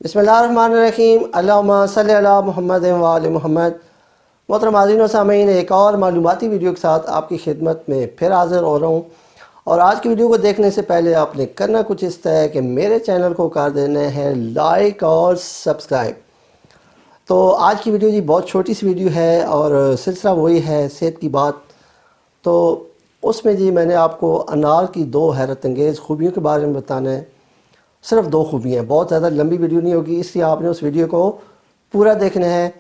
بسم اللہ الرحمن الرحیم، اللہم صلی علی محمد و آل محمد۔ محترم ناظرین و سامعین، ایک اور معلوماتی ویڈیو کے ساتھ آپ کی خدمت میں پھر حاضر ہو رہا ہوں، اور آج کی ویڈیو کو دیکھنے سے پہلے آپ نے کرنا کچھ اس طرح ہے کہ میرے چینل کو کر دینا ہے لائک اور سبسکرائب۔ تو آج کی ویڈیو جی بہت چھوٹی سی ویڈیو ہے اور سلسلہ وہی ہے صحت کی بات۔ تو اس میں جی میں نے آپ کو انار کی دو حیرت انگیز خوبیوں کے بارے میں بتانا ہے۔ صرف دو خوبیاں ہیں، بہت زیادہ لمبی ویڈیو نہیں ہوگی، اس لیے آپ نے اس ویڈیو کو پورا دیکھنا ہے۔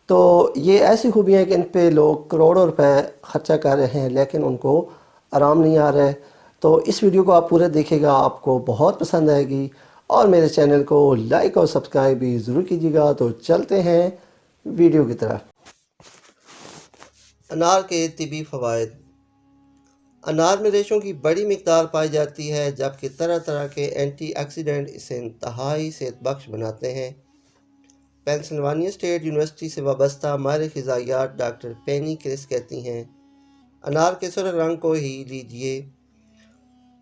تو یہ ایسی خوبیاں ہیں کہ ان پہ لوگ کروڑوں روپے خرچہ کر رہے ہیں لیکن ان کو آرام نہیں آ رہا ہے۔ تو اس ویڈیو کو آپ پورا دیکھے گا، آپ کو بہت پسند آئے گی، اور میرے چینل کو لائک اور سبسکرائب بھی ضرور کیجیے گا۔ تو چلتے ہیں ویڈیو کی طرف۔ انار کے طبی فوائد۔ انار میں ریشوں کی بڑی مقدار پائی جاتی ہے، جبکہ طرح طرح کے اینٹی آکسیڈنٹ اسے انتہائی صحت بخش بناتے ہیں۔ پینسلوانیا اسٹیٹ یونیورسٹی سے وابستہ ماہر غذائیات ڈاکٹر پینی کرس کہتی ہیں، انار کے سرخ رنگ کو ہی لیجئے،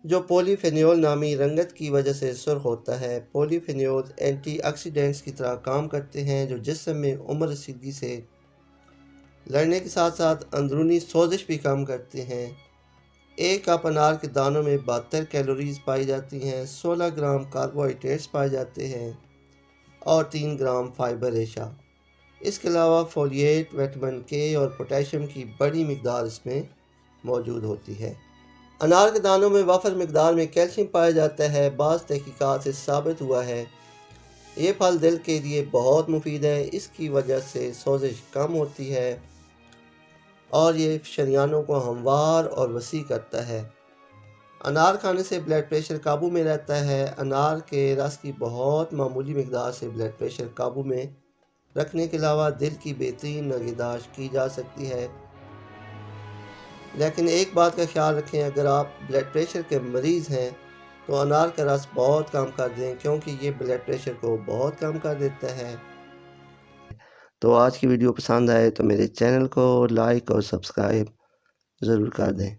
جو پولی فینول نامی رنگت کی وجہ سے سرخ ہوتا ہے۔ پولی فینول اینٹی آکسیڈنٹس کی طرح کام کرتے ہیں جو جسم میں عمر رسیدگی سے لڑنے کے ساتھ ساتھ اندرونی سوزش بھی کم کرتے ہیں۔ ایک کپ انار کے دانوں میں 72 کیلوریز پائی جاتی ہیں، 16 گرام کاربوہائیڈریٹس پائے جاتے ہیں اور 3 گرام فائبر ریشہ۔ اس کے علاوہ فولیٹ، وٹامن کے اور پوٹاشیم کی بڑی مقدار اس میں موجود ہوتی ہے۔ انار کے دانوں میں وافر مقدار میں کیلشیم پایا جاتا ہے۔ بعض تحقیقات سے ثابت ہوا ہے یہ پھل دل کے لیے بہت مفید ہے، اس کی وجہ سے سوزش کم ہوتی ہے اور یہ شریانوں کو ہموار اور وسیع کرتا ہے۔ انار کھانے سے بلڈ پریشر قابو میں رہتا ہے۔ انار کے رس کی بہت معمولی مقدار سے بلڈ پریشر قابو میں رکھنے کے علاوہ دل کی بہترین نگہداشت کی جا سکتی ہے۔ لیکن ایک بات کا خیال رکھیں، اگر آپ بلڈ پریشر کے مریض ہیں تو انار کا رس بہت کم کر دیں، کیونکہ یہ بلڈ پریشر کو بہت کم کر دیتا ہے۔ تو آج کی ویڈیو پسند آئے تو میرے چینل کو لائک اور سبسکرائب ضرور کر دیں۔